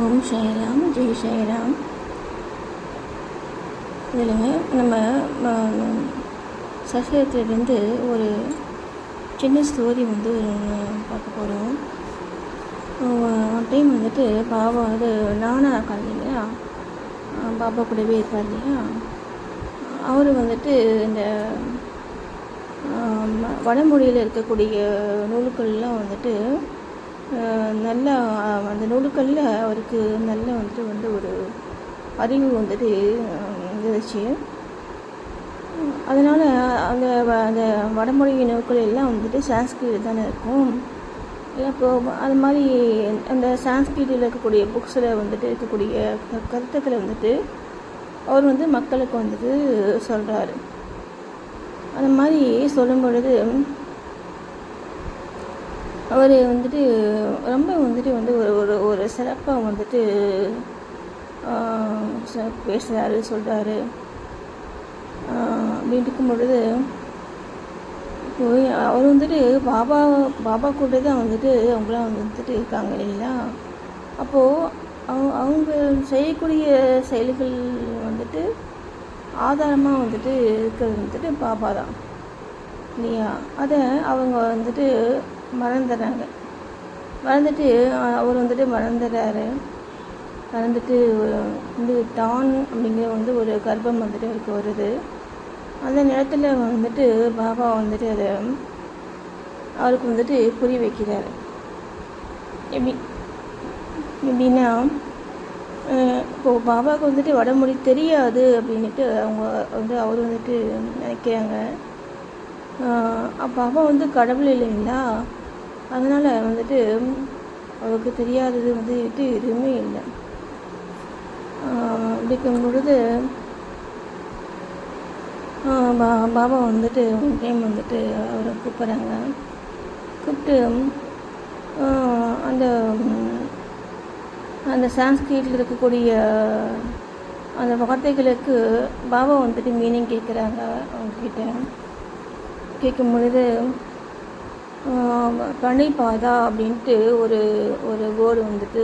ஓம் சாய்ராம், ஜெய் சாய்ராம். இதில் நம்ம சசகத்திலிருந்து ஒரு சின்ன ஸ்டோரி பார்க்க போகிறோம். ஒன் டைம் பாபா நானா இருக்கார் இல்லையா, பாபா கூடவே இருப்பார் இல்லையா, அவர் இந்த வடமொழியில் இருக்கக்கூடிய நூல்கள்லாம் நல்ல அந்த நூல்களில் அவருக்கு நல்ல ஒரு அறிவு இருந்துச்சு. அதனால் அந்த அந்த வடமொழி நூல்கள் எல்லாம் சான்ஸ்கிரிட் தானே இருக்கும். இப்போது அது மாதிரி அந்த சான்ஸ்கிரிட்டில் இருக்கக்கூடிய புக்ஸில் இருக்கக்கூடிய கருத்துக்களை அவர் மக்களுக்கு சொல்கிறாரு. அந்த மாதிரி சொல்லும் பொழுது அவர் ரொம்ப ஒரு ஒரு சிறப்பாக பேசுகிறாரு, சொல்கிறாரு. அப்படி இருக்கும் பொழுது இப்போது அவர் பாபா கூட தான் அவங்களாம் இருக்காங்க இல்லைங்களா. அப்போது அவங்க செய்யக்கூடிய செயல்கள் ஆதாரமாக இருக்கிறது பாபா தான் இல்லையா. அதை அவங்க மறந்துடுறாங்க. மறந்துட்டு அவர் மறந்துடுறாரு. மறந்துட்டு டான் அப்படிங்கிற ஒரு கர்ப்பம் அவருக்கு வருது. அந்த நேரத்தில் பாபா அதை அவருக்கு புரிய வைக்கிறாரு. எப்படின்னா, இப்போது பாபாவுக்கு வடமொழி தெரியாது அப்படின்ட்டு அவங்க அவர் நினைக்கிறாங்க. பாபா கடவுள் இல்லைங்களா, அதனால் அவருக்கு தெரியாதது எதுவுமே இல்லை. அப்படிக்கும் பொழுது பாபா ஒரு டைம் அவரை கூப்பிட்றாங்க. கூப்பிட்டு அந்த அந்த சான்ஸ்கிரிட்டில் இருக்கக்கூடிய அந்த வார்த்தைகளுக்கு பாபா மீனிங் கேட்குறாங்க. அவங்கக்கிட்ட கேட்கும் பொழுது பனைபாதா அப்படின்ட்டு ஒரு ஒரு வேர்டு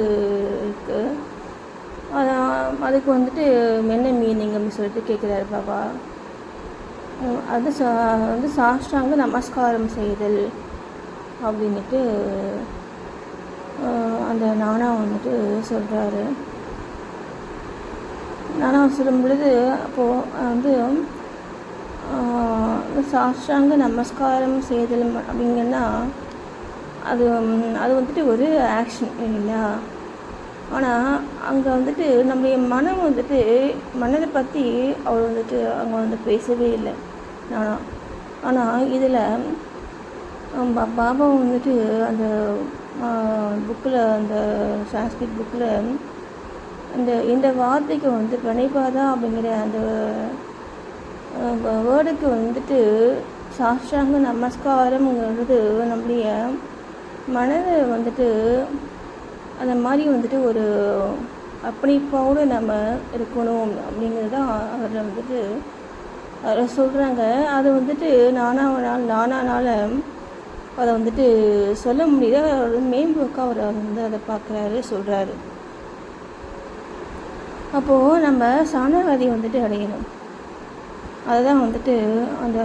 இருக்குது. அதுக்கு என்ன மீனிங் அப்படின்னு சொல்லிட்டு கேட்குறாரு பாபா. அது சாஷ்டாங்க நமஸ்காரம் செய்தல் அப்படின்ட்டு அந்த நானா சொல்கிறாரு. நானா சொல்லும் பொழுது அப்போது சாஷ்டாங்க நமஸ்காரம் செய்தல் அப்படிங்கன்னா அது அது ஒரு ஆக்ஷன் இல்லைங்களா. ஆனால் அங்கே நம்முடைய மனம் மனதை பற்றி அவர் அவங்க பேசவே இல்லை நானா. ஆனால் இதில் பாபா அந்த புக்கில், அந்த சான்ஸ்கிரிட் புக்கில் இந்த வார்த்தைக்கு பனைபாதா அப்படிங்கிற அந்த வேர்டுக்கு சாஷ்டாங்க நமஸ்காரம்ங்கிறது நம்முடைய மனதை அந்த மாதிரி ஒரு அர்ப்பணிப்போடு நம்ம இருக்கணும் அப்படிங்கிறது தான் அவர் அதை சொல்கிறாங்க. அது நானானால் அதை சொல்ல முடியுது. அவர் மேம்போக்காக அவர் அதை பார்க்குறாரு, சொல்கிறாரு. அப்போது நம்ம சாணவாதி அடையணும். அதுதான் அந்த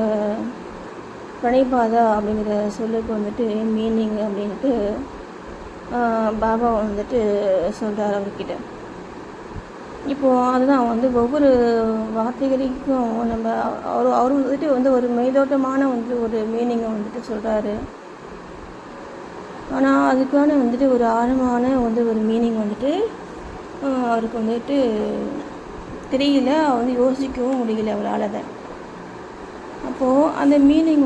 பனைபாதா அப்படிங்கிற சொல்லுக்கு மீனிங் அப்படின்ட்டு பாபா சொல்கிறார் அவர்கிட்ட. இப்போது அதுதான் ஒவ்வொரு வார்த்தைகளுக்கும் நம்ம அவர் ஒரு மேலோட்டமான ஒரு மீனிங்கை சொல்கிறாரு. ஆனால் அதுக்கான ஒரு ஆழமான ஒரு மீனிங் அவருக்கு தெரியல, யோசிக்கவும் முடியல அவரால். அதை அப்போது அந்த மீனிங்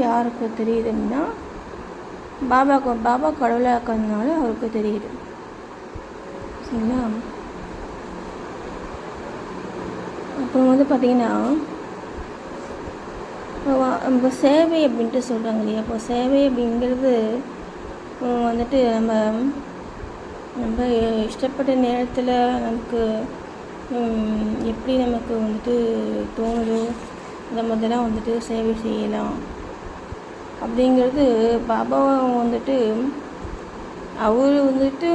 யாருக்கு தெரியுதுன்னா பாபா கடவுளாக இருக்கிறதுனால அவருக்கு தெரியுது. சரிங்களா. அப்புறம் பார்த்திங்கன்னா இப்போ சேவை அப்படின்ட்டு சொல்கிறாங்க இல்லையா. இப்போ சேவை அப்படிங்கிறது நம்ம நம்ம இஷ்டப்பட்ட நேரத்தில் நமக்கு எப்படி நமக்கு தோணுதோ அந்த மாதிரிலாம் சேவை செய்யலாம் அப்படிங்கிறது பாபாவை அவர் வந்துட்டு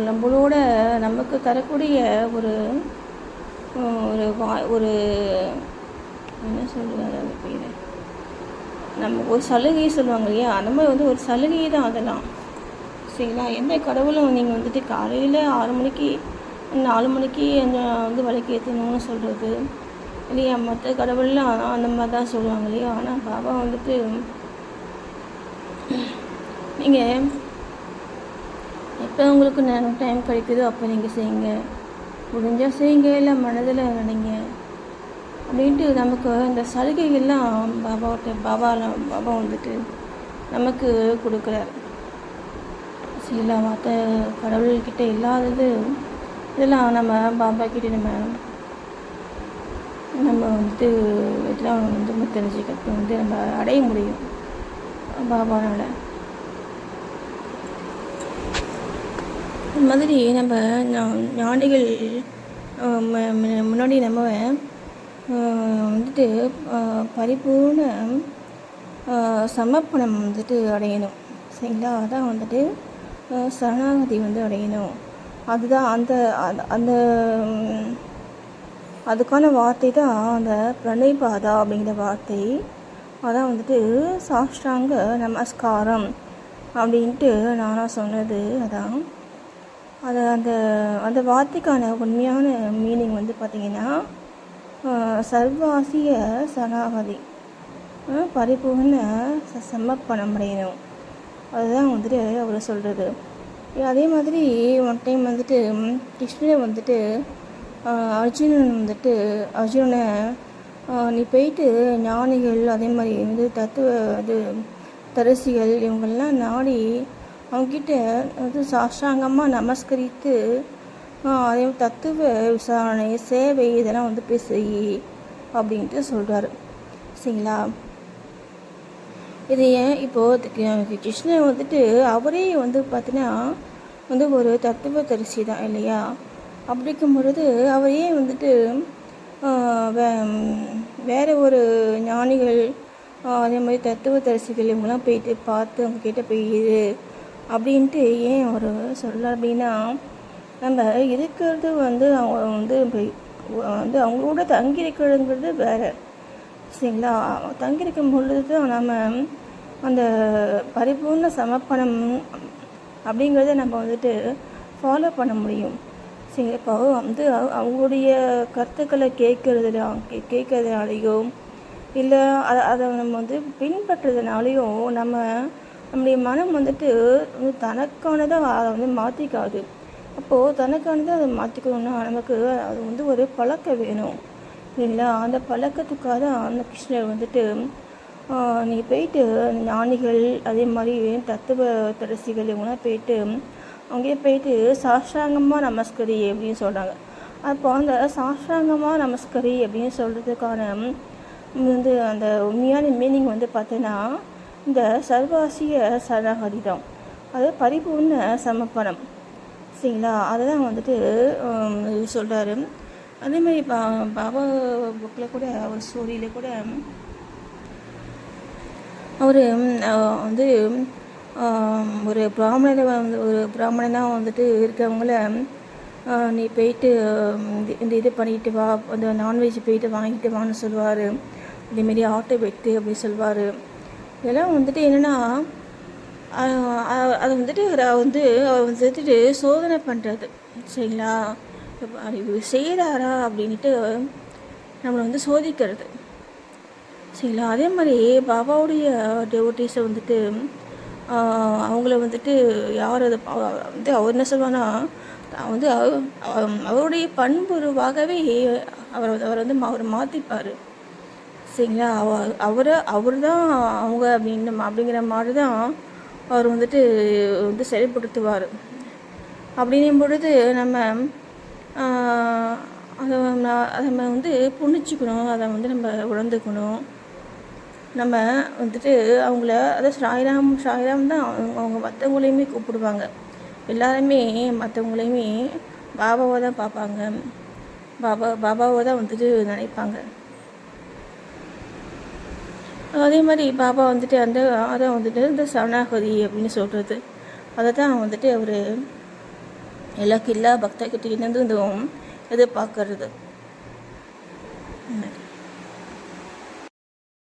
நம்மளோட நமக்கு தரக்கூடிய ஒரு ஒரு என்ன சொல்கிறது அது பேர், நம்ம ஒரு சலுகை சொல்லுவாங்க இல்லையா, அந்த மாதிரி வந்து ஒரு சலுகை தான் அதெல்லாம். சரிங்களா? எந்த கடவுளும் நீங்கள் வந்துட்டு காலையில் 6 மணிக்கு 4 மணிக்கு வந்து விளக்கு ஏற்றணும்னு சொல்கிறது இல்லையா, மற்ற கடவுள்லாம் அந்த மாதிரி தான் சொல்லுவாங்க இல்லையா. ஆனால் பாபா வந்துட்டு நீங்கள் எப்போ உங்களுக்கு நேரம் டைம் கிடைக்குதோ அப்போ நீங்கள் செய்யுங்க, முடிஞ்சால் செய்யுங்க, இல்லை மனதில் நினைங்க அப்படின்ட்டு நமக்கு இந்த சலுகைகள்லாம் பாபா வந்துட்டு நமக்கு கொடுக்குறாரு. சரிங்களா? மற்ற கடவுள்கிட்ட இல்லாதது இதெல்லாம் நம்ம பாபா கிட்டே நம்ம வந்துட்டு இதெல்லாம் வந்து தெரிஞ்சுக்கிறது வந்து நம்ம அடைய முடியும் பாபானால். இந்த மாதிரி நம்ம ஞானிகள் முன்னாடி நம்ம வந்துட்டு பரிபூர்ண சமர்ப்பணம் வந்துட்டு அடையணும். சரிங்களா? அதான் வந்துட்டு சரணாகதி வந்து அடையணும். அதுதான் அந்த அதுக்கான வார்த்தை தான் அந்த பிரணயபாதா அப்படிங்கிற வார்த்தை. அதான் வந்துட்டு சாஷ்டாங்க நமஸ்காரம் அப்படின்ட்டு நானாக சொன்னது. அதான் அந்த வார்த்தைக்கான உண்மையான மீனிங் வந்து பார்த்திங்கன்னா சர்வாசிய சரணாகதி, பரிபூர்ண சமர்ப்பணம் அடையணும். அதுதான் வந்துட்டு அவர் சொல்கிறது. அதே மாதிரி ஒன் டைம் வந்துட்டு கிருஷ்ணன் வந்துட்டு அர்ஜுனனை நீ போயிட்டு ஞானிகள் அதே மாதிரி வந்து தரிசிகள் இவங்கெல்லாம் நாடி அவங்ககிட்ட வந்து சாஷ்டாங்கமாக நமஸ்கரித்து அதே தத்துவ விசாரணை சேவை இதெல்லாம் வந்து போய் செய் அப்படின்ட்டு சொல்கிறாரு. சரிங்களா? இது ஏன் இப்போது கிருஷ்ணன் வந்துட்டு அவரே வந்து பார்த்தீங்கன்னா வந்து ஒரு தத்துவ தரிசி தான் இல்லையா. அப்படிக்கும் பொழுது அவரே வந்துட்டு வேறு ஒரு ஞானிகள் அதே மாதிரி தத்துவ தரிசிகள் இவங்கெல்லாம் போயிட்டு பார்த்து அவங்க கிட்ட போயிடு அப்படின்ட்டு ஏன் அவர் சொல்ல அப்படின்னா, நம்ம இருக்கிறது வந்து அவங்க வந்து அவங்களோட தங்கியிருக்கிறதுங்கிறது வேறு. சரிங்களா? தங்கியிருக்கும் பொழுது தான் நம்ம அந்த பரிபூர்ண சமர்ப்பணம் அப்படிங்கிறத நம்ம வந்துட்டு ஃபாலோ பண்ண முடியும். சரி, இப்போ வந்து அவங்களுடைய கருத்துக்களை கேட்கறதுனாலையோ இல்லை அதை நம்ம வந்து பின்பற்றுறதுனாலையும் நம்முடைய மனம் வந்துட்டு தனக்கானதாக அதை வந்து மாற்றிக்காது. அப்போது தனக்கானதாக அதை மாற்றிக்கணும்னா நமக்கு அது வந்து ஒரு பழக்கம் வேணும் இல்லைங்களா. அந்த பழக்கத்துக்காக தான் அந்த கிருஷ்ணர் வந்துட்டு நீ போயிட்டு ஞானிகள் அதே மாதிரி தத்துவ தரிசிகள் இவங்களாம் போயிட்டு அங்கேயே போயிட்டு சாஷ்டாங்கமாக நமஸ்கரி அப்படின்னு சொல்கிறாங்க. அப்போ அந்த சாஷ்டாங்கமாக நமஸ்கரி அப்படின்னு சொல்கிறதுக்கான வந்து அந்த உண்மையான மீனிங் வந்து பார்த்தீங்கன்னா இந்த சர்வாசிய சரணாகதி தான், அது பரிபூர்ண சமர்ப்பணம். சரிங்களா? அதுதான் வந்துட்டு சொல்கிறாரு. அதேமாதிரி பாபா புக்கில் கூட ஒரு ஸ்டோரியில் கூட அவர் வந்து ஒரு பிராமணனாக வந்துட்டு இருக்கவங்கள நீ போயிட்டு இந்த இது பண்ணிட்டு வா, அந்த நான்வெஜ் போயிட்டு வாங்கிட்டு வான்னு சொல்லுவார். இதேமாரி ஆட்டோ வெட்டு அப்படி சொல்லுவார். இதெல்லாம் வந்துட்டு என்னென்னா அதை வந்துட்டு அவர் வந்துட்டு சோதனை பண்ணுறது. சரிங்களா? இவர் செய்கிறாரா அப்படின்ட்டு நம்மளை வந்து சோதிக்கிறது. சரிங்களா? அதே மாதிரி பாபாவுடைய டெவோட்டீஸை வந்துட்டு அவங்கள வந்துட்டு யார் அதை வந்து அவர் என்ன சொல்வான்னா வந்து அவருடைய பண்புருவாகவே அவர் வந்து அவர் மாற்றிப்பார். சரிங்களா? அவர் தான் அவங்க அப்படிங்கிற மாதிரி தான் அவர் வந்துட்டு செயல்படுத்துவார். அப்படின்னும் பொழுது நம்ம அதை நம்ம வந்து புரிஞ்சிக்கணும், அதை வந்து நம்ம உணர்ந்துக்கணும். நம்ம வந்துட்டு அவங்கள சாய்ராம் தான் அவங்க மற்றவங்களையுமே கூப்பிடுவாங்க. எல்லாருமே மற்றவங்களையுமே பாபாவை தான் பார்ப்பாங்க, பாபாவை தான் வந்துட்டு நினைப்பாங்க. அதே மாதிரி பாபா வந்துட்டு அதான் வந்துட்டு இந்த சரணாகதி அப்படின்னு சொல்கிறது. அதை தான் வந்துட்டு அவர் எல்லா பக்தர்கிட்டேருந்தும் எதிர்பார்க்கறது.